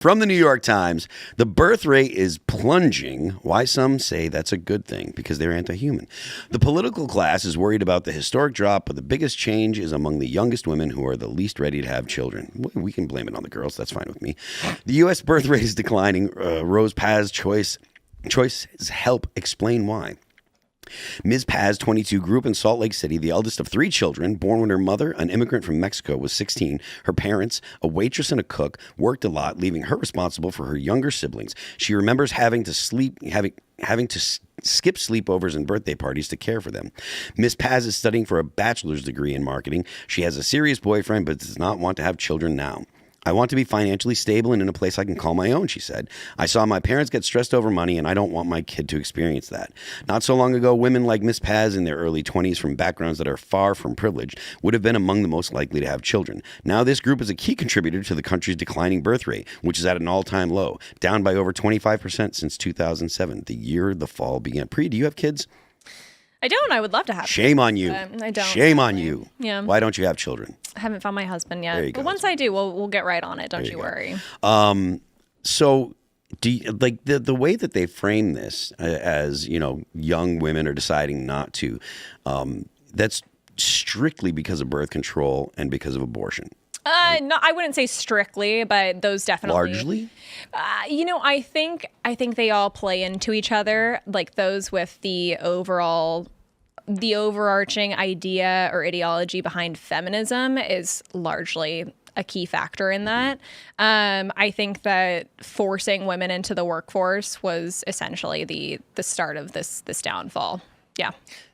From the New York Times, the birth rate is plunging. Why some say that's a good thing, because they're anti-human. The political class is worried about the historic drop, but the biggest change is among the youngest women who are the least ready to have children. We can blame it on the girls. That's fine with me. The U.S. birth rate is declining. Rose Paz's choices help explain why. Ms. Paz, 22, grew up in Salt Lake City, the eldest of 3 children, born when her mother, an immigrant from Mexico, was 16. Her parents, a waitress and a cook, worked a lot, leaving her responsible for her younger siblings. She remembers having to skip sleepovers and birthday parties to care for them. Ms. Paz is studying for a bachelor's degree in marketing. She has a serious boyfriend, but does not want to have children now. I want to be financially stable and in a place I can call my own, she said. I saw my parents get stressed over money, and I don't want my kid to experience that. Not so long ago, women like Miss Paz in their early 20s from backgrounds that are far from privileged would have been among the most likely to have children. Now this group is a key contributor to the country's declining birth rate, which is at an all-time low, down by over 25% since 2007, the year the fall began. Priya, do you have kids? I don't. I would love to have Shame on you. I don't. Shame on you. Yeah. Why don't you have children? I haven't found my husband yet. There you But go. once I do, we'll get right on it. Don't you worry. So do you, like the way that they frame this as, young women are deciding not to, that's strictly because of birth control and because of abortion. No, I wouldn't say strictly, but those definitely. Largely? I think they all play into each other. Like those with the overarching idea or ideology behind feminism is largely a key factor in that. I think that forcing women into the workforce was essentially the start of this downfall. Yeah.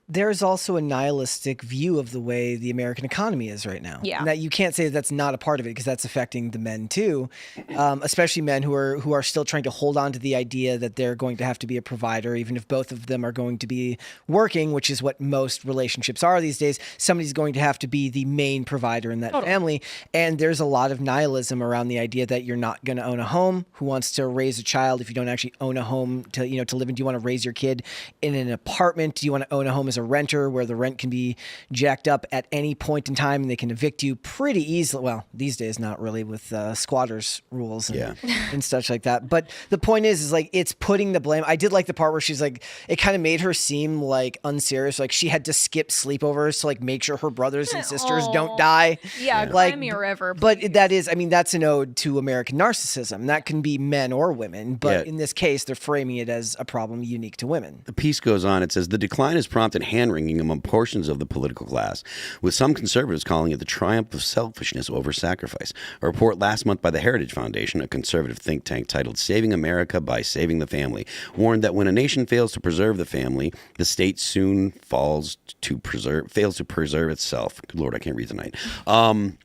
There's also a nihilistic view of the way the American economy is right now. Yeah. And that you can't say that's not a part of it, because that's affecting the men too, especially men who are still trying to hold on to the idea that they're going to have to be a provider, even if both of them are going to be working, which is what most relationships are these days. Somebody's going to have to be the main provider in that family. And there's a lot of nihilism around the idea that you're not going to own a home. Who wants to raise a child if you don't actually own a home to live in? Do you want to raise your kid in an apartment? Do you want to own a home as a renter where the rent can be jacked up at any point in time and they can evict you pretty easily? Well, these days, not really with squatters rules and such like that. But the point is like, it's putting the blame. I did like the part where she's like, it kind of made her seem like unserious. Like she had to skip sleepovers to like make sure her brothers and sisters don't die. Yeah. Like, Cry me a river. But that's an ode to American narcissism. That can be men or women. But in this case, they're framing it as a problem unique to women. The piece goes on. It says, the decline has prompted hand-wringing among portions of the political class, with some conservatives calling it the triumph of selfishness over sacrifice. A report last month by the Heritage Foundation, a conservative think tank titled Saving America by Saving the Family, warned that when a nation fails to preserve the family, the state soon fails to preserve itself. Good Lord, I can't read tonight. And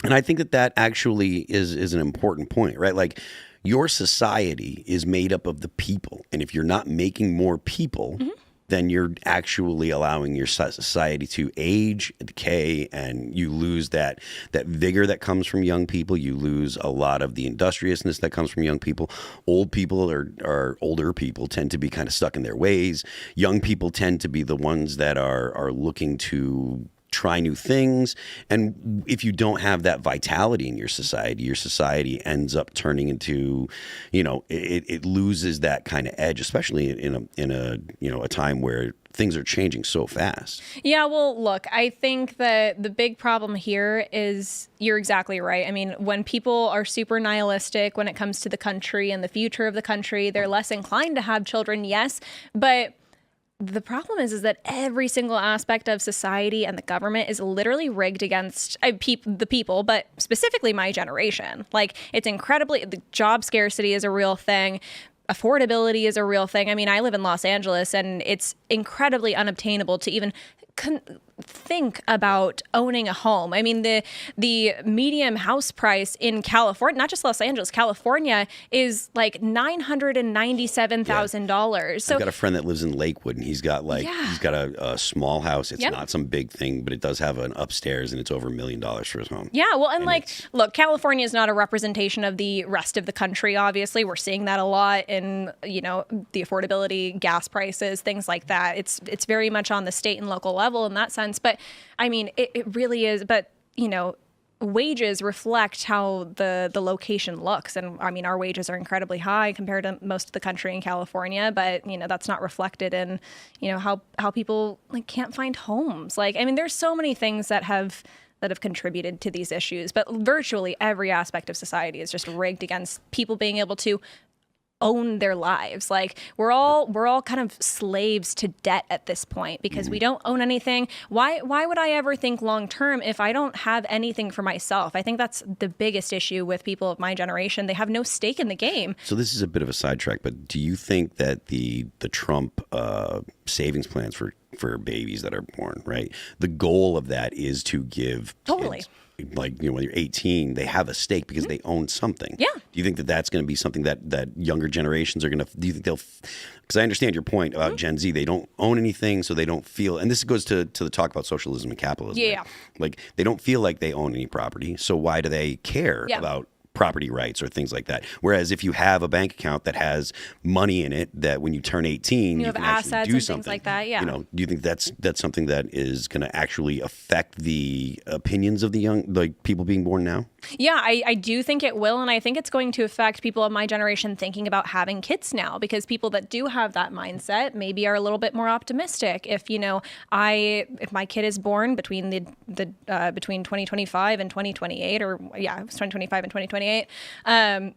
I think that actually is an important point, right? Like, your society is made up of the people. And if you're not making more people, then you're actually allowing your society to age, decay, and you lose that vigor that comes from young people. You lose a lot of the industriousness that comes from young people. Old people or older people tend to be kind of stuck in their ways. Young people tend to be the ones that are looking to try new things. And if you don't have that vitality in your society ends up turning into, it loses that kind of edge, especially in a time where things are changing so fast. Yeah, well, look, I think that the big problem here is you're exactly right. I mean, when people are super nihilistic when it comes to the country and the future of the country, they're less inclined to have children, yes, but the problem is that every single aspect of society and the government is literally rigged against the people, but specifically my generation. Like, it's the job scarcity is a real thing. Affordability is a real thing. I mean, I live in Los Angeles, and it's incredibly unobtainable to even think about owning a home. I mean, the median house price in California, not just Los Angeles, California, is like $997,000. So I've got a friend that lives in Lakewood, and he's got a small house. It's not some big thing, but it does have an upstairs, and it's over $1 million for his home. Yeah, well, and look, California is not a representation of the rest of the country, obviously. We're seeing that a lot in, the affordability, gas prices, things like that. It's very much on the state and local level in that sense. But I mean, it really is. But, wages reflect how the location looks. And I mean, our wages are incredibly high compared to most of the country in California, but you know, that's not reflected in, you know, how people like can't find homes. Like, I mean, there's so many things that have contributed to these issues, but virtually every aspect of society is just rigged against people being able to own their lives. Like we're all kind of slaves to debt at this point because we don't own anything. Why would I ever think long term if I don't have anything for myself? I think that's the biggest issue with people of my generation. They have no stake in the game. So this is a bit of a sidetrack, but do you think that the Trump savings plans for babies that are born, right? The goal of that is to give Totally. kids, like, you know, when you're 18, they have a stake because they own something. Yeah. Do you think that that's going to be something that younger generations are going to, do you think they'll, because I understand your point about Gen Z, they don't own anything, so they don't feel, and this goes to the talk about socialism and capitalism. Yeah. Right? Like they don't feel like they own any property, so why do they care about property rights or things like that? Whereas if you have a bank account that has money in it, that when you turn 18, you have can actually assets do and something things like that. Yeah. You know, do you think that's something that is going to actually affect the opinions of the young, like people being born now? Yeah, I do think it will. And I think it's going to affect people of my generation thinking about having kids now, because people that do have that mindset maybe are a little bit more optimistic. If, you know, if my kid is born between between 2025 and 2028, or yeah, it was 2025 and 2028,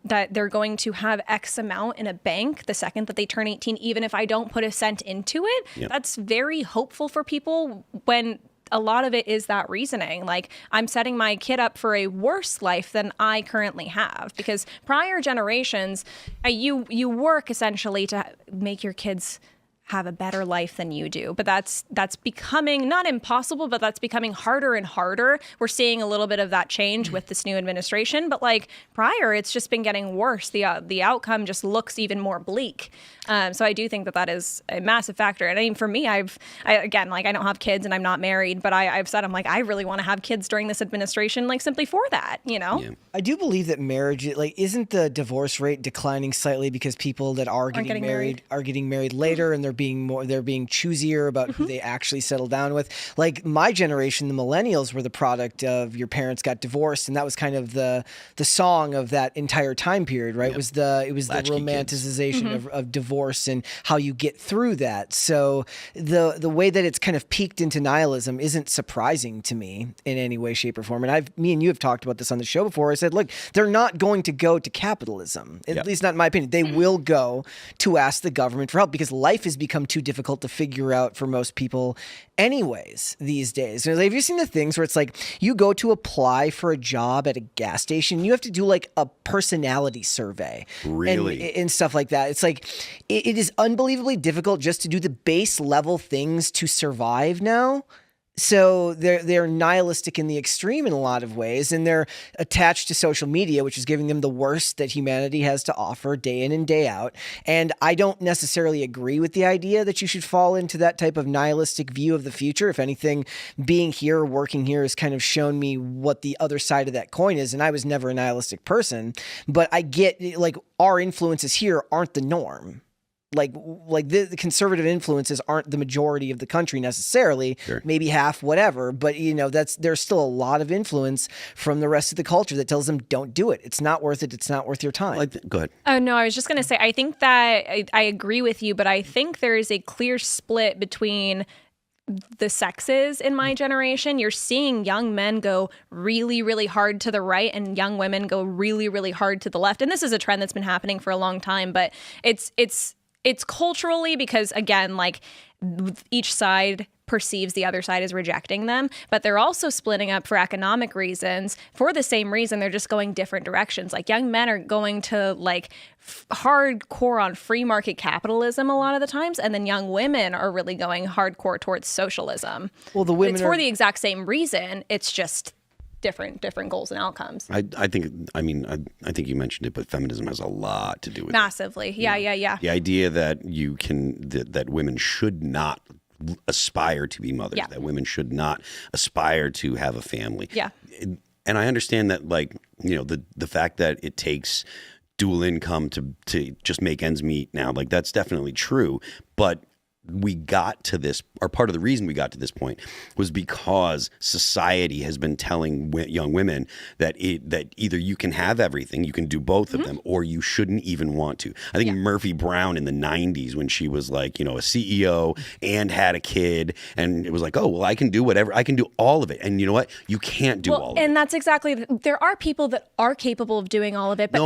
that they're going to have X amount in a bank the second that they turn 18, even if I don't put a cent into it. Yep. That's very hopeful for people when a lot of it is that reasoning. Like, I'm setting my kid up for a worse life than I currently have, because prior generations, you work essentially to make your kids have a better life than you do. But that's becoming not impossible, but that's becoming harder and harder. We're seeing a little bit of that change with this new administration, but like prior, it's just been getting worse. The outcome just looks even more bleak. So I do think that is a massive factor. And I mean, for me, again, like I don't have kids and I'm not married, but I've said, I'm like, I really want to have kids during this administration, like simply for that, you know? Yeah. I do believe that marriage, like, isn't the divorce rate declining slightly because people that are getting married are getting married later, and they're being choosier about who they actually settle down with. Like my generation, the millennials, were the product of your parents got divorced, and that was kind of the song of that entire time period, right? Yep. It was the romanticization of divorce and how you get through that. So the way that it's kind of peaked into nihilism isn't surprising to me in any way, shape, or form. And me and you have talked about this on the show before. I said, look, they're not going to go to capitalism, at least not in my opinion. They will go to ask the government for help, because life has become too difficult to figure out for most people anyways these days. Have you seen the things where it's like you go to apply for a job at a gas station, you have to do like a personality survey, really, and stuff like that? It's like it is unbelievably difficult just to do the base level things to survive now. So they're nihilistic in the extreme in a lot of ways, and they're attached to social media, which is giving them the worst that humanity has to offer day in and day out. And I don't necessarily agree with the idea that you should fall into that type of nihilistic view of the future. If anything, being here, working here has kind of shown me what the other side of that coin is. And I was never a nihilistic person, but I get, like, our influences here aren't the norm. Like the conservative influences aren't the majority of the country necessarily, sure. Maybe half, whatever. But, you know, there's still a lot of influence from the rest of the culture that tells them, don't do it. It's not worth it. It's not worth your time. Go ahead. Oh, no, I was just going to say, I think that I agree with you, but I think there is a clear split between the sexes in my generation. You're seeing young men go really, really hard to the right, and young women go really, really hard to the left. And this is a trend that's been happening for a long time, but it's culturally, because again, like each side perceives the other side as rejecting them, but they're also splitting up for economic reasons. For the same reason, they're just going different directions. Like young men are going to like hardcore on free market capitalism a lot of the times, and then young women are really going hardcore towards socialism. Well, the women it's for the exact same reason. It's just different goals and outcomes. I think you mentioned it, but feminism has a lot to do with massively. It. Yeah. The idea that that women should not aspire to be mothers, that women should not aspire to have a family. Yeah. And I understand that, like, you know, the fact that it takes dual income to just make ends meet now, like that's definitely true, but we got to this, or part of the reason we got to this point, was because society has been telling young women that that either you can have everything, you can do both of them, or you shouldn't even want to. I think Murphy Brown in the 90s, when she was like, a CEO and had a kid, and it was like, oh, well, I can do whatever, I can do all of it. And you know what? You can't do all of it. And that's exactly, there are people that are capable of doing all of it, but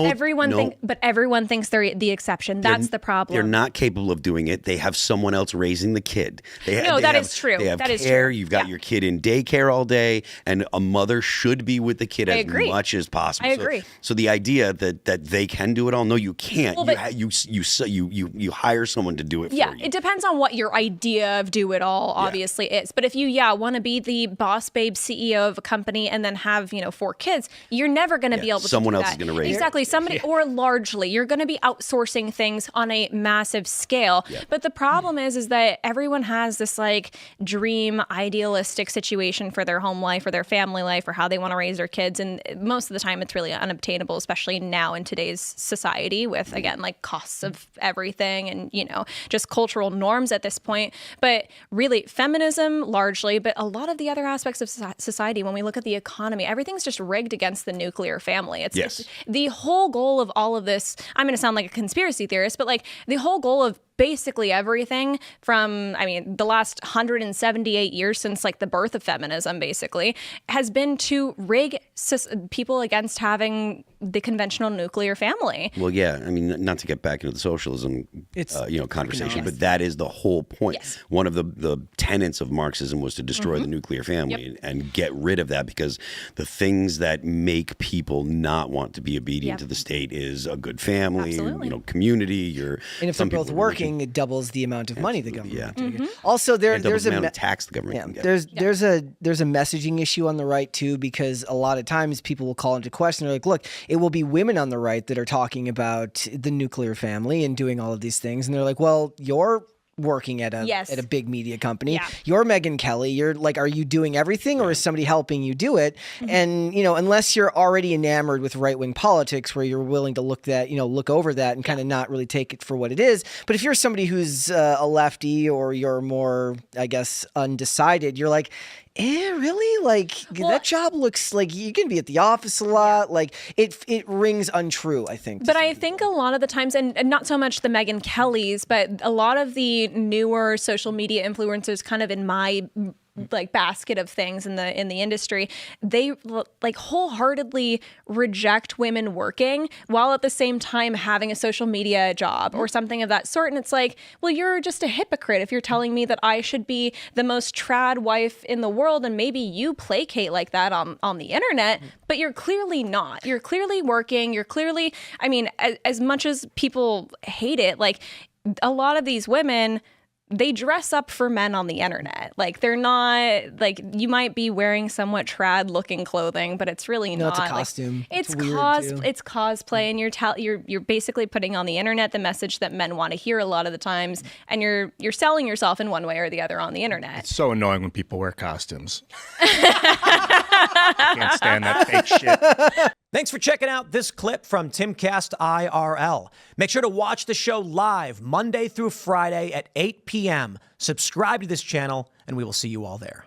everyone thinks they're the exception. That's the problem. They're not capable of doing it. They have someone else raising the kid. That is true. They have that care. Is true. You've got your kid in daycare all day, and a mother should be with the kid as much as possible. I agree. So the idea that they can do it all, no, you can't. Well, you hire someone to do it for you. Yeah, it depends on what your idea of do it all obviously is. But if you want to be the boss babe CEO of a company and then have 4 kids, you're never going to be able to do that. Someone else is going to raise exactly. Somebody or largely you're going to be outsourcing things on a massive scale. Yeah. But the problem is that everyone has this like dream idealistic situation for their home life or their family life or how they want to raise their kids, and most of the time it's really unobtainable, especially now in today's society with again like costs of everything and just cultural norms at this point. But really feminism largely, but a lot of the other aspects of society, when we look at the economy, everything's just rigged against the nuclear family. It's the whole goal of all of this. I'm going to sound like a conspiracy theorist, but like the whole goal of basically everything from, the last 178 years since like the birth of feminism basically has been to rig people against having the conventional nuclear family. Well, yeah, not to get back into the socialism, conversation, but that is the whole point. Yes. One of the tenets of Marxism was to destroy the nuclear family and get rid of that, because the things that make people not want to be obedient to the state is a good family, community. And if they're both working, it doubles the amount of money the government can take. Also, there's a tax the government. There's a messaging issue on the right too, because a lot of times people will call into question. They're like, look, it will be women on the right that are talking about the nuclear family and doing all of these things, and they're like, well, you're working at a big media company. Yeah. You're Megyn Kelly. You're like, are you doing everything, or is somebody helping you do it? And unless you're already enamored with right-wing politics, where you're willing to look over that and kind of not really take it for what it is. But if you're somebody who's a lefty, or you're more, I guess, undecided, you're like, really? Like, that job looks like you can be at the office a lot. Like, it rings untrue, I think. But I think a lot of the times, and not so much the Megyn Kellys, but a lot of the newer social media influencers kind of in my like basket of things in the industry, they like wholeheartedly reject women working while at the same time having a social media job or something of that sort. And it's like, well, you're just a hypocrite if you're telling me that I should be the most trad wife in the world, and maybe you placate like that on the internet, but you're clearly not. You're clearly working. You're clearly, as much as people hate it, like a lot of these women, they dress up for men on the internet. Like, they're not, like, you might be wearing somewhat trad looking clothing, but it's really not. It's a costume. Like, it's cosplay, and you're basically putting on the internet the message that men want to hear a lot of the times, and you're selling yourself in one way or the other on the internet. It's so annoying when people wear costumes. I can't stand that fake shit. Thanks for checking out this clip from Timcast IRL. Make sure to watch the show live Monday through Friday at 8 p.m. Subscribe to this channel, and we will see you all there.